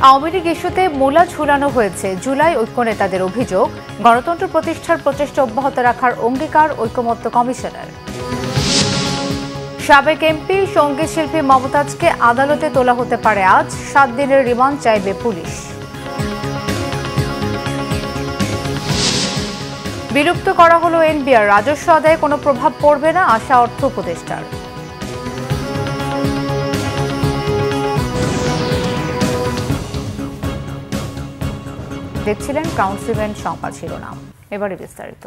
আওয়ামী লীগ ইস্যুতে মূলা ঝুলানো হয়েছে, জুলাই ঐক্য নেতাদের অভিযোগ। গণতন্ত্র প্রতিষ্ঠার প্রচেষ্টা অব্যাহত রাখার অঙ্গীকার ঐকমত্য কমিশনের। সাবেক এমপি সঙ্গীত শিল্পী মমতাজকে আদালতে তোলা হতে পারে আজ, 7 দিনের রিমান্ড চাইবে পুলিশ। বিলুপ্ত করা হলো এনবিআর, রাজস্ব আদায়ে কোনো প্রভাব পড়বে না, আশা অর্থ উপদেষ্টার। দেখছিলেন কাউন্সিল সংবাদ শিরোনাম, এবারে বিস্তারিত।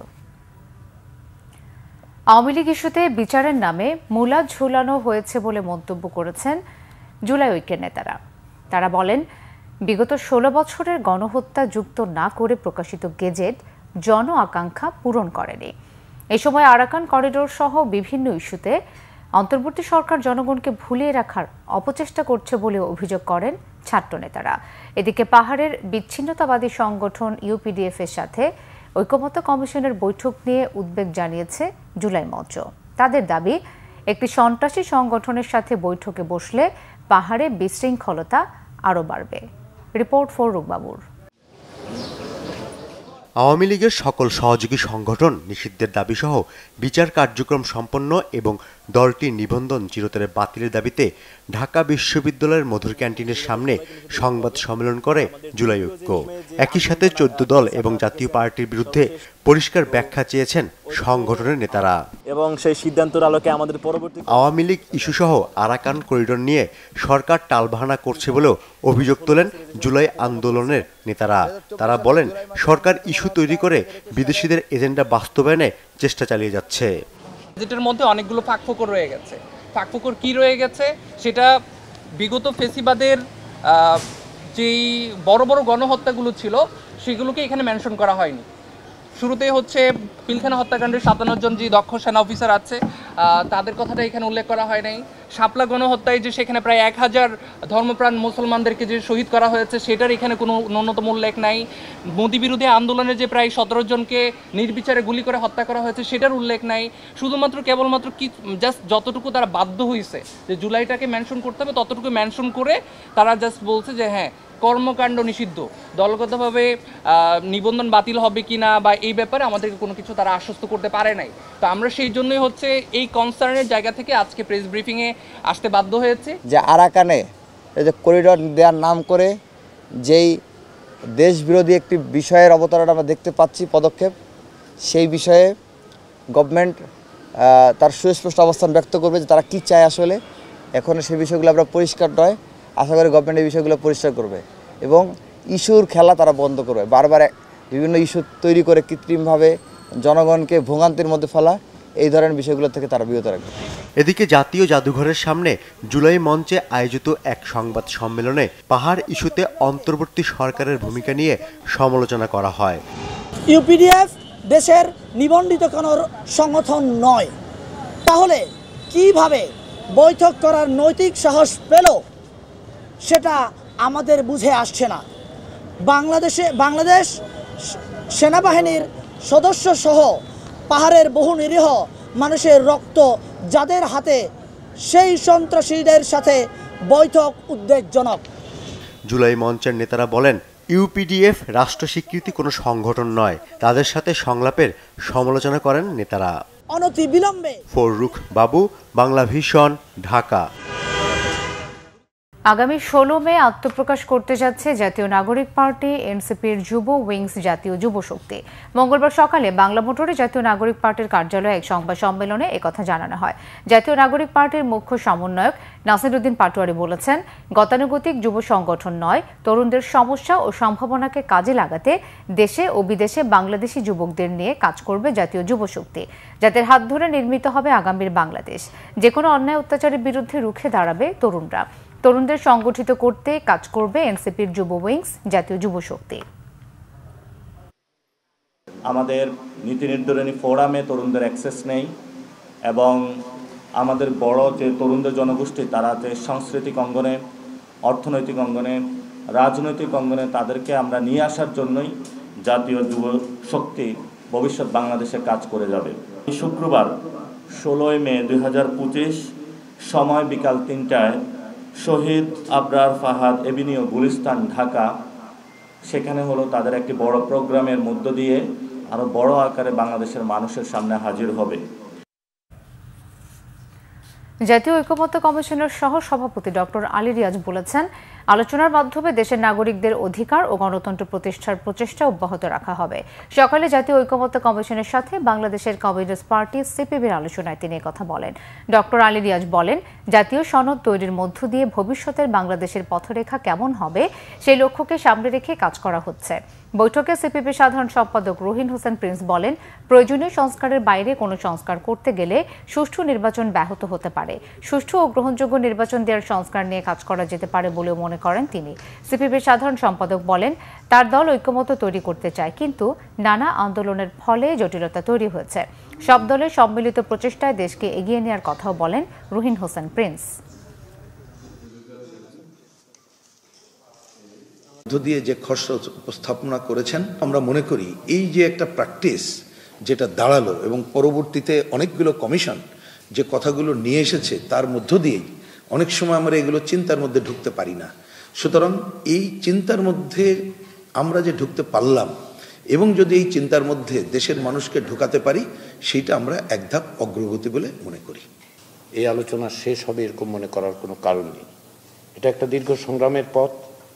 আওয়ামী লীগ ইস্যুতে বিচারের নামে মূলা ঝুলানো হয়েছে বলে মন্তব্য করেছেন জুলাই ঐক্যের নেতারা। তারা বলেন, বিগত 16 বছরের গণহত্যা যুক্ত না করে প্রকাশিত গেজেট জন আকাঙ্ক্ষা পূরণ করেনি। এই সময় আরাকান করিডোর সহ বিভিন্ন ইস্যুতে অন্তর্বর্তী সরকার জনগণকে ভুলিয়ে রাখার অপচেষ্টা করছে বলে অভিযোগ করেন ছাত্র নেতারা। এদিকে পাহাড়ের বিচ্ছিন্নতাবাদী সংগঠন ইউপিডিএফ এর সাথে ঐকমত্য কমিশনের বৈঠক নিয়ে উদ্বেগ জানিয়েছে জুলাই মঞ্চ। তাদের দাবি, একটি সন্ত্রাসী সংগঠনের সাথে বৈঠকে বসলে পাহাড়ে বিশৃঙ্খলতা আরও বাড়বে। রিপোর্ট ফররুখ বাবুর। আওয়ামী লীগের সকল সহযোগী সংগঠন নিষিদ্ধের দাবিসহ বিচার কার্যক্রম সম্পন্ন এবং দলটির নিবন্ধন চিরতরে বাতিলের দাবিতে ঢাকা বিশ্ববিদ্যালয়ের মধুর ক্যান্টিনের সামনে সংবাদ সম্মেলন করে জুলাই ঐক্য। একই সাথে 14 দল এবং জাতীয় পার্টির বিরুদ্ধে পরিষ্কার ব্যাখ্যা চেয়েছেন সংগঠনের নেতারা। এবং সেই সিদ্ধান্তের আলোকে আমাদের পরবর্তী আওয়ামী লীগ ইস্যুসহ আরাকান করিডোর নিয়ে সরকার টালবাহানা করছে বলেও অভিযোগ তোলেন জুলাই আন্দোলনের নেতারা। তারা বলেন, সরকার ইস্যু তৈরি করে বিদেশিদের এজেন্ডা বাস্তবায়নে চেষ্টা চালিয়ে যাচ্ছে। বাজেটের মধ্যে অনেকগুলো ফাঁকফোকর রয়ে গেছে। ফাঁকফোকর কি রয়ে গেছে সেটা বিগত ফেসিবাদের যেই বড় বড় গণহত্যাগুলো ছিল সেগুলোকে এখানে মেনশন করা হয়নি। শুরুতেই হচ্ছে পিলখানা হত্যাকাণ্ডের 57 জন যে দক্ষ সেনা অফিসার আছে তাদের কথাটা এখানে উল্লেখ করা হয় নাই। শাপলা গণহত্যায় যে সেখানে প্রায় 1000 ধর্মপ্রাণ মুসলমানদেরকে যে শহীদ করা হয়েছে সেটার এখানে কোনো ন্যূনতম উল্লেখ নাই। মোদি বিরোধী আন্দোলনে যে প্রায় 17 জনকে নির্বিচারে গুলি করে হত্যা করা হয়েছে সেটার উল্লেখ নাই। শুধুমাত্র কেবলমাত্র কি জাস্ট যতটুকু তারা বাধ্য হয়েছে যে জুলাইটাকে মেনশন করতে হবে ততটুকু মেনশন করে তারা জাস্ট বলছে যে হ্যাঁ কর্মকাণ্ড নিষিদ্ধ, দলগতভাবে নিবন্ধন বাতিল হবে কিনা বা এই ব্যাপারে আমাদেরকে কোনো কিছু তারা আশ্বস্ত করতে পারে নাই। তো আমরা সেই জন্যই হচ্ছে এই কনসার্নের জায়গা থেকে আজকে প্রেস ব্রিফিংয়ে আসতে বাধ্য হয়েছে। যে আরাকানে এই যে করিডোর দেওয়ার নাম করে যেই দেশ বিরোধী একটি বিষয়ের অবতারণা আমরা দেখতে পাচ্ছি পদক্ষেপ, সেই বিষয়ে গভর্নমেন্ট তার সুস্পষ্ট অবস্থান ব্যক্ত করবে যে তারা কী চায় আসলে। এখনও সেই বিষয়গুলো আমরা পরিষ্কার নয়, আশা করি গভর্নমেন্ট এই বিষয়গুলো পরিষ্কার করবে এবং ইস্যুর খেলা তারা বন্ধ করবে। বারবার বিভিন্ন ইস্যু তৈরি করে কৃত্রিমভাবে জনগণকে ভোগান্তির মধ্যে ফেলা, এই ধরনের বিষয়গুলো থেকে তারা বিরত রাখবে। এদিকে জাতীয় জাদুঘরের সামনে জুলাই মঞ্চে আয়োজিত এক সংবাদ সম্মেলনে পাহাড় ইস্যুতে অন্তর্বর্তী সরকারের ভূমিকা নিয়ে সমালোচনা করা হয়। ইউপিডিএফ দেশের নিবন্ধিত কোনো সংগঠন নয়, তাহলে কিভাবে বৈঠক করার নৈতিক সাহস পেল সেটা আমাদের বুঝে আসছে না। বাংলাদেশ সেনাবাহিনীর সদস্য সহ পাহাড়ের বহু নিরীহ মানুষের রক্ত যাদের হাতে, সেই সন্ত্রাসীদের সাথে বৈঠক উদ্বেগজনক। জুলাই মঞ্চের নেতারা বলেন, ইউপিডিএফ রাষ্ট্র স্বীকৃতি কোনো সংগঠন নয়, তাদের সাথে সংলাপের সমালোচনা করেন নেতারা। অনতিবিলম্বে। ফররুখ বাবু, বাংলা ভিশন, ঢাকা। আগামী 16 মে আত্মপ্রকাশ করতে যাচ্ছে জাতীয় নাগরিক পার্টি এনসিপির যুব উইংস জাতীয় যুব শক্তি। মঙ্গলবার সকালে বাংলা মোটরে জাতীয় নাগরিক পার্টির কার্যালয়ে এক সংবাদ সম্মেলনে একথা জানানো হয়। জাতীয় নাগরিক পার্টির মুখ্য সমন্বয়ক নাসিরউদ্দিন পাটোয়ারি বলেছেন, গতানুগতিক যুব সংগঠন নয়, তরুণদের সমস্যা ও সম্ভাবনাকে কাজে লাগাতে দেশে ও বিদেশে বাংলাদেশি যুবকদের নিয়ে কাজ করবে জাতীয় যুব শক্তি, যাদের হাত ধরে নির্মিত হবে আগামীর বাংলাদেশ। যে কোনো অন্যায় অত্যাচারের বিরুদ্ধে রুখে দাঁড়াবে তরুণরা। তরুণদের সংগঠিত করতে কাজ করবে এনসিপির যুব উইংস জাতীয় যুব শক্তি। আমাদের নীতি নির্ধারণী ফোরামে তরুণদের অ্যাক্সেস নেই এবং আমাদের বড় যে তরুণদের জনগোষ্ঠী তারা যে সাংস্কৃতিক অঙ্গনে, অর্থনৈতিক অঙ্গনে, রাজনৈতিক অঙ্গনে তাদেরকে আমরা নিয়ে আসার জন্যই জাতীয় যুব শক্তি ভবিষ্যৎ বাংলাদেশে কাজ করে যাবে। শুক্রবার 16 মে 2025 সময় বিকাল 3টায় শহীদ আবরার ফাহাদ এভিনিউ গুলিস্তান ঢাকা, সেখানে হলো তাদের একটি বড় প্রোগ্রামের মধ্য দিয়ে আরও বড় আকারে বাংলাদেশের মানুষের সামনে হাজির হবে। জাতীয় ঐকমত্য কমিশনের সহ সভাপতি ডক্টর আলী রিয়াজ বলেছেন, আলোচনার মাধ্যমে দেশের নাগরিকদের অধিকার ও গণতন্ত্র প্রতিষ্ঠার প্রচেষ্টা অব্যাহত রাখা হবে। সকালে জাতীয় ঐকমত্য কমিশনের সাথে বাংলাদেশের কমিউনিস্ট পার্টি সিপিবির আলোচনায় তিনি কথা বলেন। ডক্টর আলী রিয়াজ বলেন, জাতীয় সনদ তৈরির মধ্য দিয়ে ভবিষ্যতের বাংলাদেশের পথরেখা কেমন হবে সেই লক্ষ্যকে সামনে রেখে কাজ করা হচ্ছে। বৈঠকে সিপিবি সাধারণ সম্পাদক রুহিন হোসেন প্রিন্স বলেন, প্রয়োজনীয় সংস্কারের বাইরে কোনো সংস্কার করতে গেলে সুষ্ঠু নির্বাচন ব্যাহত হতে পারে। সুষ্ঠু ও গ্রহণযোগ্য নির্বাচন দেওয়ার সংস্কার নিয়ে কাজ করা যেতে পারে বলেও মনে করেন তিনি। সিপিবির সাধারণ সম্পাদক বলেন, তার দল ঐকমত্য তৈরি করতে চায়, কিন্তু নানা আন্দোলনের ফলে জটিলতা তৈরি হয়েছে। সব দলের সম্মিলিত প্রচেষ্টায় দেশকে এগিয়ে নেওয়ার কথাও বলেন রুহিন হোসেন প্রিন্স। দিয়ে যে খসড়া উপস্থাপনা করেছেন, আমরা মনে করি এই যে একটা প্র্যাকটিস যেটা দাঁড়ালো এবং পরবর্তীতে অনেকগুলো কমিশন যে কথাগুলো নিয়ে এসেছে তার মধ্য দিয়েই অনেক সময় আমরা এগুলো চিন্তার মধ্যে ঢুকতে পারি না। সুতরাং এই চিন্তার মধ্যে আমরা যে ঢুকতে পারলাম এবং যদি এই চিন্তার মধ্যে দেশের মানুষকে ঢুকাতে পারি, সেইটা আমরা এক ধাপ অগ্রগতি বলে মনে করি। এই আলোচনা শেষ হবে এরকম মনে করার কোনো কারণ নেই। এটা একটা দীর্ঘ সংগ্রামের পথ,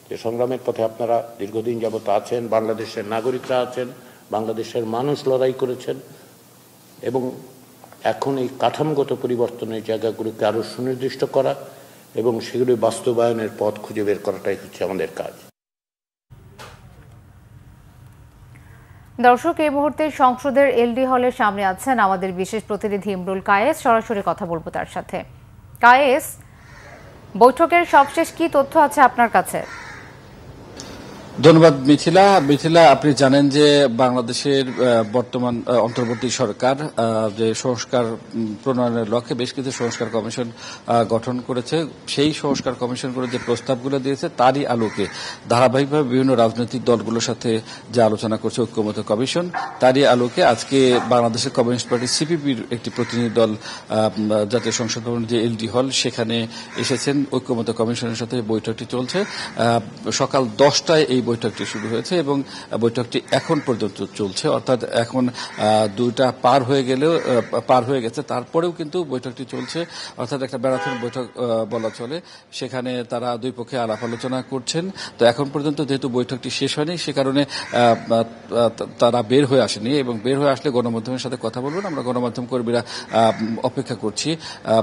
যে সংগ্রামের পথে আপনারা দীর্ঘদিন যাবত আছেন, বাংলাদেশের নাগরিকরা আছেন, বাংলাদেশের মানুষ লড়াই করেছেন, এবং এখন এই কাঠামোগত পরিবর্তনের জায়গাগুলোকে আরও সুনির্দিষ্ট করা এবং সেগুলি বাস্তবায়নের পথ খুঁজে বের করাটাই হচ্ছে আমাদের কাজ। দর্শক, এই মুহূর্তে সংসদের এলডি হলের সামনে আছেন আমাদের বিশেষ প্রতিনিধি ইমরুল কায়েস। সরাসরি কথা বলবো তার সাথে। কায়েস, বৈঠকের সবশেষ কি তথ্য আছে আপনার কাছে? ধন্যবাদ মিথিলা। আপনি জানেন যে বাংলাদেশের বর্তমান অন্তর্বর্তী সরকার যে সংস্কার প্রণয়নের লক্ষ্যে বেশ কিছু সংস্কার কমিশন গঠন করেছে। সেই সংস্কার কমিশনগুলো যে প্রস্তাবগুলো দিয়েছে তারই আলোকে ধারাবাহিকভাবে বিভিন্ন রাজনৈতিক দলগুলোর সাথে যে আলোচনা করছে ঐক্যমত্য কমিশন, তারই আলোকে আজকে বাংলাদেশের কমিউনিস্ট পার্টি সিপিবির একটি প্রতিনিধি দল জাতীয় সংসদ ভবন যে এলডি হল সেখানে এসেছেন। ঐক্যমত্য কমিশনের সাথে বৈঠকটি চলছে। সকাল 10টায় এই বৈঠকটি শুরু হয়েছে এবং বৈঠকটি এখন পর্যন্ত চলছে, অর্থাৎ এখন 2টা পার হয়ে গেছে, তারপরেও কিন্তু বৈঠকটি চলছে, অর্থাৎ একটা ম্যারাথন বৈঠক বলা চলে। সেখানে তারা দুই পক্ষে আলাপ আলোচনা করছেন। তো এখন পর্যন্ত যেহেতু বৈঠকটি শেষ হয়নি, সে কারণে তারা বের হয়ে আসেনি, এবং বের হয়ে আসলে গণমাধ্যমের সাথে কথা বলবেন। আমরা গণমাধ্যম কর্মীরা অপেক্ষা করছি।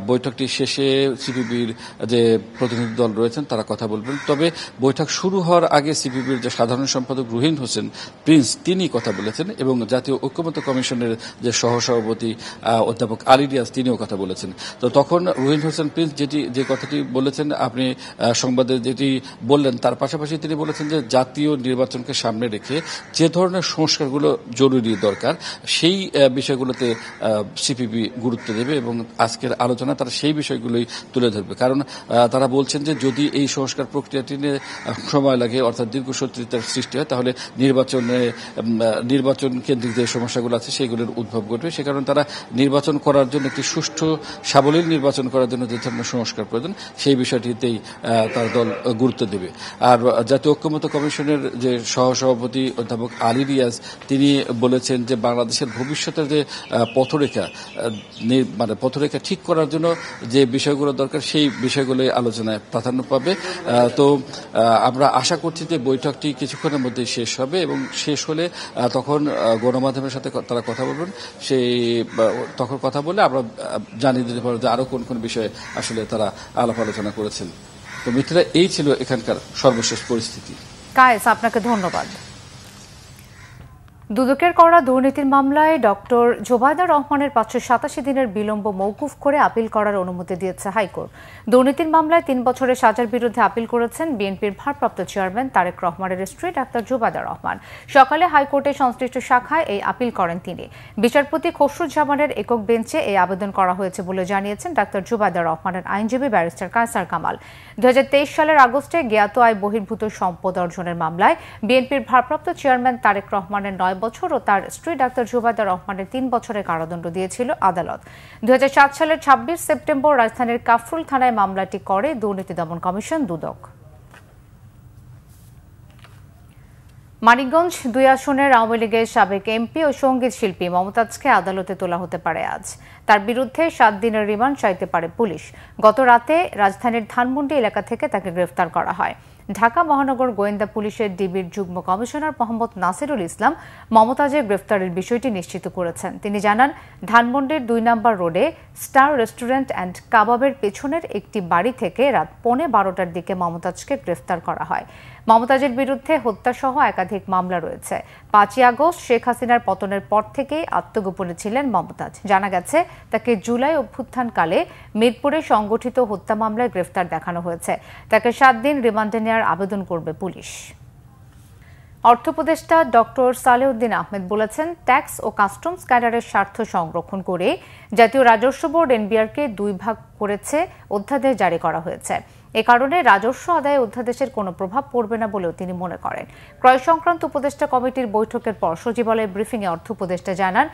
বৈঠকটি শেষে সিপিবির যে প্রতিনিধি দল রয়েছেন তারা কথা বলবেন। তবে বৈঠক শুরু হওয়ার আগে সিপিবির যে সাধারণ সম্পাদক রুহিন হোসেন প্রিন্স তিনি কথা বলেছেন, এবং জাতীয় ঐক্যমত্য কমিশনের যে সহসভাপতি অধ্যাপক আলী রিয়াজ তিনিও কথা বলেছেন। তো তখন রুহিন হোসেন প্রিন্স যে কথাটি বলেছেন, আপনি সংবাদে যেটি বললেন, তার পাশাপাশি তিনি বলেছেন যে জাতীয় নির্বাচনকে সামনে রেখে যে ধরনের সংস্কারগুলো জরুরি দরকার সেই বিষয়গুলোতে সিপিবি গুরুত্ব দেবে, এবং আজকের আলোচনা তারা সেই বিষয়গুলোই তুলে ধরবে। কারণ তারা বলছেন যে যদি এই সংস্কার প্রক্রিয়াটি নিয়ে সময় লাগে, অর্থাৎ দীর্ঘসূত্রিতার সৃষ্টি হয়, তাহলে নির্বাচন কেন্দ্রিক যে সমস্যাগুলো আছে সেগুলোর উদ্ভব ঘটবে। সে কারণে তারা নির্বাচন করার জন্য একটি সুষ্ঠু সাবলীল নির্বাচন করার জন্য যে ধরনের সংস্কার প্রয়োজন সেই বিষয়টিতেই তার দল গুরুত্ব দেবে। আর জাতীয় ঐক্যমত্য কমিশনের যে সহসভাপতি অধ্যাপক আলী রিয়াজ তিনি বলেছেন যে বাংলাদেশের ভবিষ্যতের যে পথরেখা ঠিক করার জন্য যে বিষয়গুলো দরকার সেই বিষয়গুলোই আলোচনায় প্রাধান্য পাবে। তো আমরা আশা করছি যে বৈঠকটি কিছুক্ষণের মধ্যে শেষ হবে, এবং শেষ হলে তখন গণমাধ্যমের সাথে তারা কথা বলবেন। তখন কথা বলে আমরা জানিয়ে দিতে পারবো যে আরো কোন কোন বিষয়ে আসলে তারা আলাপ আলোচনা করেছেন। তো মিত্রা, এই ছিল এখানকার সর্বশেষ পরিস্থিতি। কায়েস, আপনাকে ধন্যবাদ। দুদকের করা দুর্নীতির মামলায় ডক্টর জোবায়দা রহমানের 587 দিনের বিলম্ব মওকুফ করে আপিল করার অনুমতি দিয়েছে হাইকোর্ট। দুর্নীতির মামলায় 3 বছরের সাজার বিরুদ্ধে আপিল করেছেন বিএনপির ভারপ্রাপ্ত চেয়ারম্যান তারেক রহমানের স্ত্রী ডাক্তার জোবায়দা রহমান। সকালে হাইকোর্টের সংশ্লিষ্ট শাখায় এই আপিল করেন তিনি। বিচারপতি খসরুজ্জামানের একক বেঞ্চে এই আবেদন করা হয়েছে বলে জানিয়েছেন ডাক্তার জোবায়দা রহমানের আইনজীবী ব্যারিস্টার কায়সার কামাল। 2023 সালের আগস্টে জ্ঞাত আয় বহির্ভূত সম্পদ অর্জনের মামলায় বিএনপির ভারপ্রাপ্ত চেয়ারম্যান তারেক রহমানের 9 9 বছর ও তার স্ত্রী ডাক্তার জুবাইদা রহমানের 3 বছরের কারাদণ্ড দিয়েছিল আদালত। 2007 সালের 26 সেপ্টেম্বর রাজধানীর কাফরুল থানায় মামলাটি করে দুর্নীতি দমন কমিশন দুদক। মানিকগঞ্জ 2 আসনের আওয়ামী লীগের সাবেক এমপি ও সঙ্গীত শিল্পী মমতাজকে আদালতে তোলা হতে পারে আজ। তার বিরুদ্ধে 7 দিনের রিমান্ড চাইতে পারে পুলিশ। গত রাতে রাজধানীর ধানমন্ডি এলাকা থেকে তাকে গ্রেফতার করা হয়। ঢাকা মহানগর গোয়েন্দা পুলিশের ডিবির যুগ্ম কমিশনার মোহাম্মদ নাসিরুল ইসলাম মমতাজের গ্রেফতারের বিষয়টি নিশ্চিত করেছেন। তিনি জানান, ধানমন্ডির 2 নম্বর রোডে স্টার রেস্টুরেন্ট অ্যান্ড কাবাবের পেছনের একটি বাড়ি থেকে রাত 12:15টার দিকে মমতাজকে গ্রেফতার করা হয়। মমতাজের বিরুদ্ধে হত্যাসহ একাধিক মামলা রয়েছে। 5ই আগস্ট শেখ হাসিনার পতনের পর থেকেই আত্মগোপনে ছিলেন মমতাজ। জানা গেছে, তাকে জুলাই অভ্যুত্থানকালে মিরপুরে সংগঠিত হত্যা মামলায় গ্রেফতার দেখানো হয়েছে। তাকে 7 দিন রিমান্ডে নেওয়ার আবেদন করবে পুলিশ। অর্থ উপদেষ্টা ডক্টর সালেউদ্দিন আহমেদ বলেছেন, ট্যাক্স ও কাস্টমস ক্যাডারের স্বার্থ সংরক্ষণ করে জাতীয় রাজস্ব বোর্ড এনবিআরকে 2 ভাগ করেছে অধ্যাদেশ জারি করা হয়েছে। এ কারণে রাজস্ব আদায়ে অধ্যাদেশের কোনো প্রভাব পড়বে না বলেও তিনি মনে করেন। ক্রয় সংক্রান্ত উপদেষ্টা কমিটির বৈঠকের পর সচিবালয়ের ব্রিফিংয়ে অর্থ উপদেষ্টা জানান,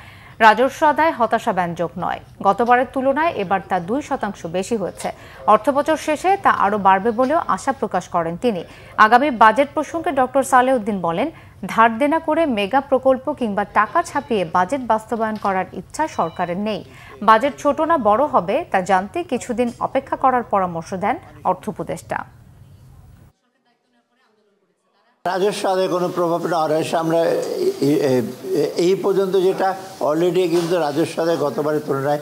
রাজস্ব আদায় হতাশাব্যঞ্জক নয়। গতবারের তুলনায় এবার তা 2% বেশি হয়েছে। অর্থবছর শেষে তা আরও বাড়বে বলেও আশা প্রকাশ করেন তিনি। আগামী বাজেট প্রসঙ্গে ডক্টর সালেউদ্দিন বলেন, ধার দেনা করে মেগা প্রকল্প কিংবা টাকা ছাপিয়ে বাজেট বাস্তবায়ন করার ইচ্ছা সরকারের নেই। বাজেট ছোট না বড় হবে তা জানতে কিছুদিন অপেক্ষা করার পরামর্শ দেন অর্থ উপদেষ্টা। রাজস্ব আদায়ে কোনো প্রভাব না হওয়ার আমরা এই পর্যন্ত যেটা অলরেডি কিন্তু রাজস্ব আদায় গতবারের তুলনায়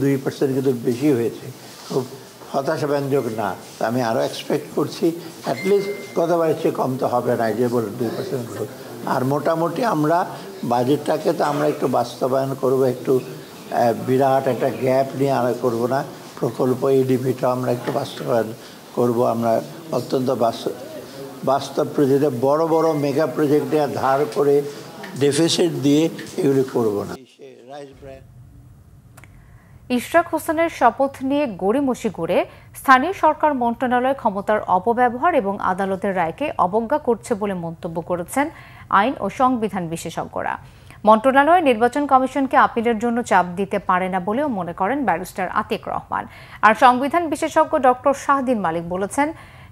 2% কিন্তু বেশি হয়েছে। খুব হতাশাব্যঞ্জক না, আমি আরও এক্সপেক্ট করছি অ্যাটলিস্ট গতবারের চেয়ে কম তো হবে না, যে বলে 2% গ্রোথ। আর মোটামুটি আমরা বাজেটটাকে তো আমরা একটু বাস্তবায়ন করব, একটু বিরাট একটা গ্যাপ নিয়ে আর করবো না। প্রকল্প ইডিপিটা আমরা একটু বাস্তবায়ন করব। আমরা অত্যন্ত বাস্তব প্রজেক্টে বড় বড় মেগা প্রজেক্টে ধার করে ডেফিসিট দিয়ে এগুলি করব না। ইশরাক হোসেনের শপথ নিয়ে গড়িমসি করে স্থানীয় সরকার মন্ত্রণালয় ক্ষমতার অপব্যবহার এবং আদালতের রায়কে অবজ্ঞা করছে বলে মন্তব্য করেছেন আইন ও সংবিধান বিশেষজ্ঞরা। মন্ত্রণালয় নির্বাচন কমিশনকে আপিলের জন্য চাপ দিতে পারে না বলেও মনে করেন ব্যারিস্টার আতিক রহমান। আর সংবিধান বিশেষজ্ঞ ডক্টর শাহদিন মালিক বলেছেন,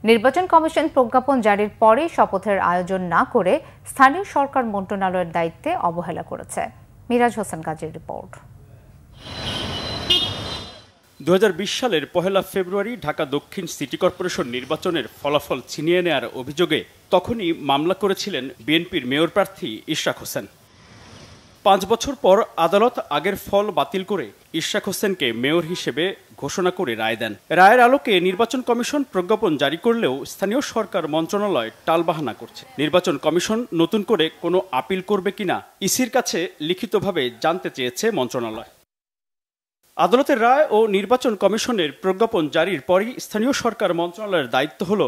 নির্বাচন কমিশন প্রজ্ঞাপন জারির পরেই শপথের আয়োজন না করে স্থানীয় সরকার মন্ত্রণালয়ের দায়িত্বে অবহেলা করেছে। মিরাজ হোসেন কাজীর রিপোর্ট। 2020 সালের 1 ফেব্রুয়ারি ঢাকা দক্ষিণ সিটি কর্পোরেশন নির্বাচনের ফলাফল ছিনিয়ে নেওয়ার অভিযোগে তখনই মামলা করেছিলেন বিএনপির মেয়র প্রার্থী ইশরাক হোসেন। 5 বছর পর আদালত আগের ফল বাতিল করে ইশরাক হোসেনকে মেয়র হিসেবে ঘোষণা করে রায় দেন। রায়ের আলোকে নির্বাচন কমিশন প্রজ্ঞাপন জারি করলেও স্থানীয় সরকার মন্ত্রণালয় টালবাহানা করছে। নির্বাচন কমিশন নতুন করে কোনো আপিল করবে কিনা ইসির কাছে লিখিতভাবে জানতে চেয়েছে মন্ত্রণালয়। আদালতের রায় ও নির্বাচন কমিশনের প্রজ্ঞাপন জারির পরই স্থানীয় সরকার মন্ত্রণালয়ের দায়িত্ব হলো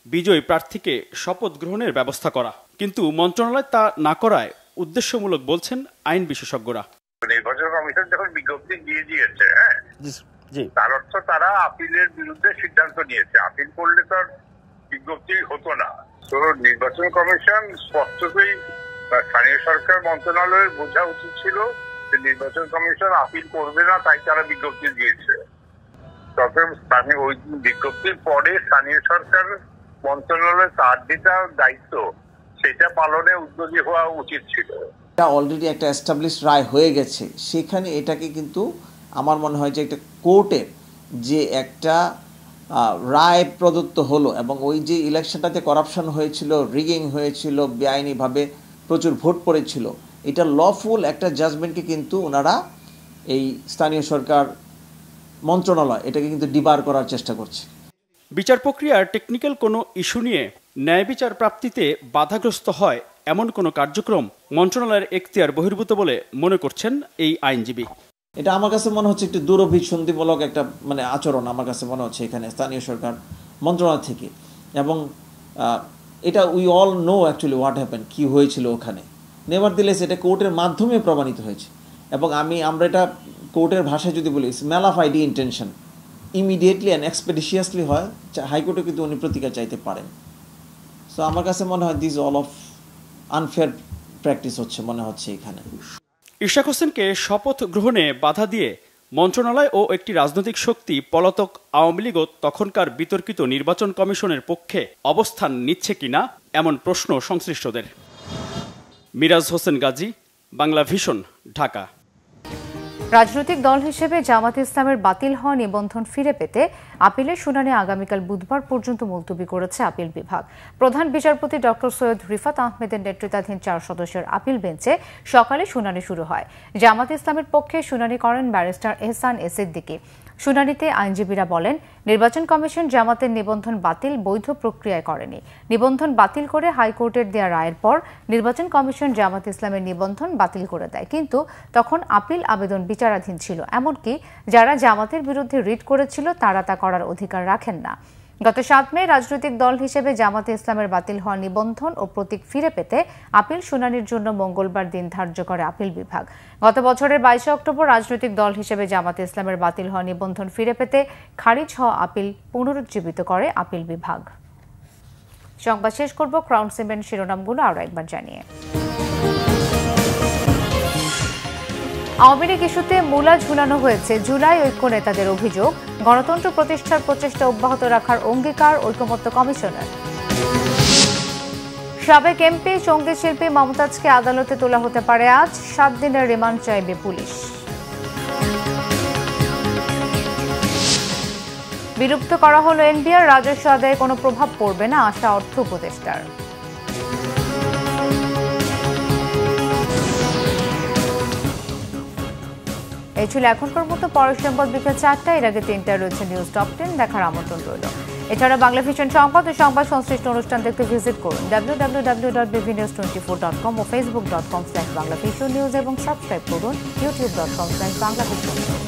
বিজয়ী প্রার্থীকে শপথ গ্রহণের ব্যবস্থা করা, কিন্তু মন্ত্রণালয় তা না করায় উদ্দেশ্যমূলক বলছেন আইন বিশেষজ্ঞরা। নির্বাচন কমিশন যখন বিজ্ঞপ্তি দিয়ে দিয়েছে, তার অর্থ তারা আপিলের বিরুদ্ধে সিদ্ধান্ত নিয়েছে। আপিল করলে তো বিজ্ঞপ্তি হতো না। তো নির্বাচন কমিশন স্পষ্টতই স্থানীয় সরকার মন্ত্রণালয়ের বোঝা উচিত ছিল যে নির্বাচন কমিশন আপিল করবে না, তাই তারা বিজ্ঞপ্তি দিয়েছে। তবে স্থানীয় ওই বিজ্ঞপ্তির পরে স্থানীয় সরকার মন্ত্রণালয় তার যেটা দায়িত্ব সেটা পালনে উদ্যোগী হওয়া উচিত ছিল। এটা অলরেডি একটা এস্টাবলিশ রায় হয়ে গেছে, সেখানে এটাকে কিন্তু আমার মনে হয় যে একটা কোর্টের যে একটা রায় প্রদত্ত হলো এবং ওই যে ইলেকশনটাতে করাপশন হয়েছিল, রিগিং হয়েছিল, বেআইনিভাবে প্রচুর ভোট পড়েছিল, এটা লফুল একটা জাজমেন্টকে কিন্তু ওনারা এই স্থানীয় সরকার মন্ত্রণালয় এটাকে কিন্তু ডিবার করার চেষ্টা করছে। বিচার প্রক্রিয়ার টেকনিক্যাল কোনো ইস্যু নিয়ে ন্যায় বিচার প্রাপ্তিতে বাধাগ্রস্ত হয় এমন কোনো কার্যক্রম মন্ত্রণালয়ের এখতিয়ার বহির্ভূত বলে মনে করছেন এই আইনজীবী। এটা আমার কাছে মনে হচ্ছে একটু দুরভিসন্ধিমূলক একটা আচরণ আমার কাছে মনে হচ্ছে এখানে স্থানীয় সরকার মন্ত্রণালয় থেকে। এবং এটা we all know actually what happen, কী হয়েছিল ওখানে। নেভারদিলেস এটা কোর্টের মাধ্যমে প্রমাণিত হয়েছে এবং আমরা এটা কোর্টের ভাষায় যদি বলি ম্যালাফাইডি ইন্টেনশন ইমিডিয়েটলি অ্যান্ড এক্সপেডিশিয়াসলি হয়, হাইকোর্টে কিন্তু উনি প্রতিকার চাইতে পারেন। সো আমার কাছে মনে হয় this all of unfair practice হচ্ছে মনে হচ্ছে এখানে। ইশরাক হোসেনকে শপথ গ্রহণে বাধা দিয়ে মন্ত্রণালয় ও একটি রাজনৈতিক শক্তি পলাতক আওয়ামী লীগও তখনকার বিতর্কিত নির্বাচন কমিশনের পক্ষে অবস্থান নিচ্ছে কিনা এমন প্রশ্ন সংশ্লিষ্টদের। মিরাজ হোসেন গাজী, বাংলা ভিশন, ঢাকা। রাজনৈতিক দল হিসেবে জামাত ইসলামের বাতিল হওয়া নিবন্ধন ফিরে পেতে আপিলের শুনানি আগামীকাল বুধবার পর্যন্ত মুলতবি করেছে আপিল বিভাগ। প্রধান বিচারপতি ডক্টর সৈয়দ রিফাত আহমেদের নেতৃত্বাধীন 4 সদস্যের আপিল বেঞ্চে সকালে শুনানি শুরু হয়। জামাত ইসলামের পক্ষে শুনানি করেন ব্যারিস্টার এহসান সিদ্দিকী। শুনানিতে আইনজীবীরা বলেন, নির্বাচন কমিশন জামাতের নিবন্ধন বাতিল বৈধ প্রক্রিয়ায় করেনি। নিবন্ধন বাতিল করে হাইকোর্টের দেয়া রায়ের পর নির্বাচন কমিশন জামাত ইসলামের নিবন্ধন বাতিল করে দেয়, কিন্তু তখন আপিল আবেদন বিচারাধীন ছিল। এমনকি যারা জামাতের বিরুদ্ধে রিট করেছিল তারা তা করার অধিকার রাখেন না। গত 7 মে রাজনৈতিক দল হিসেবে জামাতে ইসলামের বাতিল হওয়া নিবন্ধন ও প্রতীক ফিরে পেতে আপিল শুনানির জন্য মঙ্গলবার দিন ধার্য করে আপিল বিভাগ। গত বছরের 22 অক্টোবর রাজনৈতিক দল হিসেবে জামাতে ইসলামের বাতিল হওয়া নিবন্ধন ফিরে পেতে খারিজ হওয়া আপিল পুনরুজ্জীবিত করে আপিল বিভাগ। সংবাদ শেষ করব ক্রাউন সিমেন্ট শিরোনামগুলো আরও একবার জানিয়ে। আওয়ামী লীগ ইস্যুতে মূলা ঝুলানো হয়েছে, জুলাই ঐক্য নেতাদের অভিযোগ। গণতন্ত্র প্রতিষ্ঠার প্রচেষ্টা অব্যাহত রাখার অঙ্গীকার ঐকমত্য কমিশনের। সাবেক এমপি সঙ্গীত শিল্পী মমতাজকে আদালতে তোলা হতে পারে আজ, 7 দিনের রিমান্ড চাইবে পুলিশ। বিলুপ্ত করা হলো এনবিআর, রাজস্ব আদায়ে কোনো প্রভাব পড়বে না, আশা অর্থ উপদেষ্টার। এই ছিল এখনকার মতো। পরের সংবাদ বিকেল 4টায়, এর আগে 3টায় রয়েছে নিউজ টপ 10 দেখার আমন্ত্রণ রইল। এছাড়া বাংলা ভিশন সংবাদ ও সংবাদ সংশ্লিষ্ট অনুষ্ঠান দেখতে ভিজিট করুন www.bvnews24.com ও facebook.com/banglavisionnews এবং সাবস্ক্রাইব করুন youtube.com/banglavision।